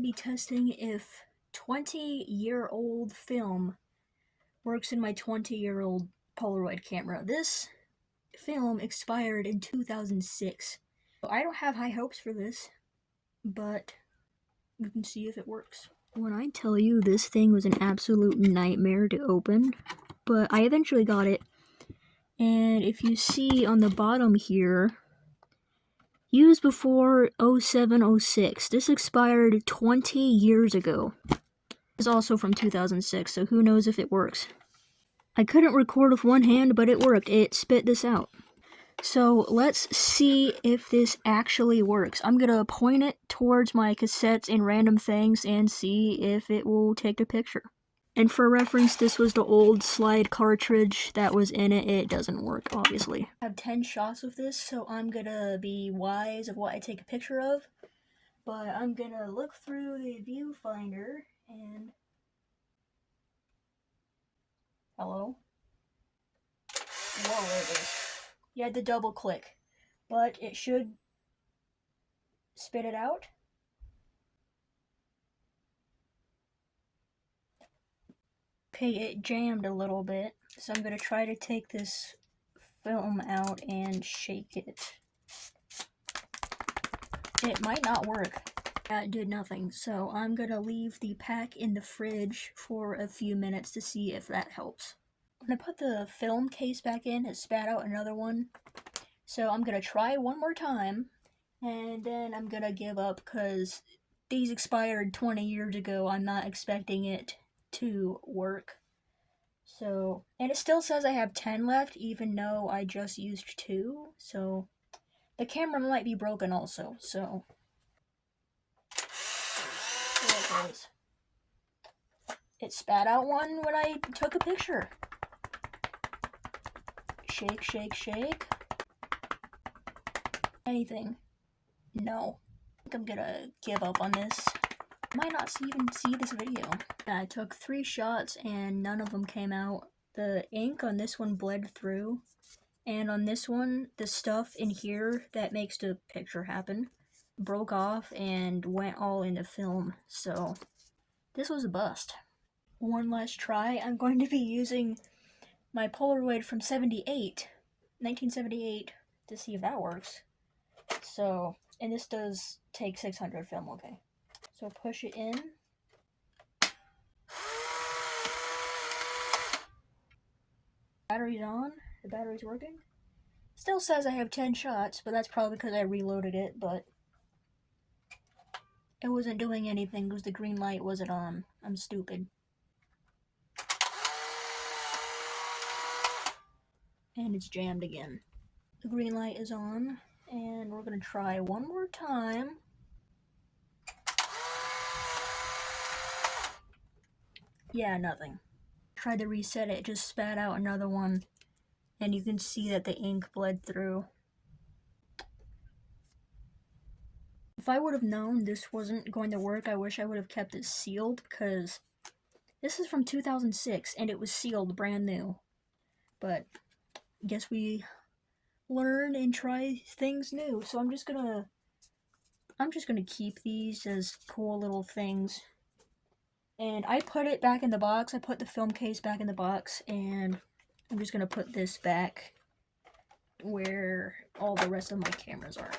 be testing if 20-year-old film works in my 20-year-old Polaroid camera. This film expired in 2006. I don't have high hopes for this, but we can see if it works. When I tell you this thing was an absolute nightmare to open, but I eventually got it. And if you see on the bottom here, used before 07-06. This expired 20 years ago. It's also from 2006, so who knows if it works. I couldn't record with one hand, but it worked. It spit this out. So let's see if this actually works. I'm gonna point it towards my cassettes and random things and see if it will take a picture. And for reference, this was the old slide cartridge that was in it. It doesn't work, obviously. I have 10 shots of this, so I'm gonna be wise of what I take a picture of. But I'm gonna look through the viewfinder and... Hello? Whoa, there it is. You had to double click, but it should spit it out. Okay, it jammed a little bit, so I'm gonna try to take this film out and shake it. It might not work. That did nothing, so I'm gonna leave the pack in the fridge for a few minutes to see if that helps. When I put the film case back in, it spat out another one. So I'm gonna try one more time, and then I'm gonna give up because these expired 20 years ago. I'm not expecting it to work. So, and it still says I have 10 left, even though I just used 2. So, the camera might be broken also, so. There it goes. It spat out one when I took a picture. Shake, shake, shake. Anything? No. I think I'm gonna give up on this. I might not even see this video. I took 3 shots and none of them came out. The ink on this one bled through, and on this one, the stuff in here that makes the picture happen broke off and went all in the film, so this was a bust. One last try. I'm going to be using my Polaroid from 1978, to see if that works. So, and this does take 600 film, okay. So push it in. Battery's on. The battery's working. Still says I have 10 shots, but that's probably because I reloaded it, but it wasn't doing anything because the green light wasn't on. I'm stupid. And it's jammed again. The green light is on, and we're gonna try one more time. Yeah, nothing. Tried to reset it, just spat out another one, and you can see that the ink bled through. If I would have known this wasn't going to work, I wish I would have kept it sealed, because this is from 2006 and it was sealed brand new. But I guess we learn and try things new. So I'm just gonna keep these as cool little things. And I put it back in the box. I put the film case back in the box, and I'm just gonna put this back where all the rest of my cameras are.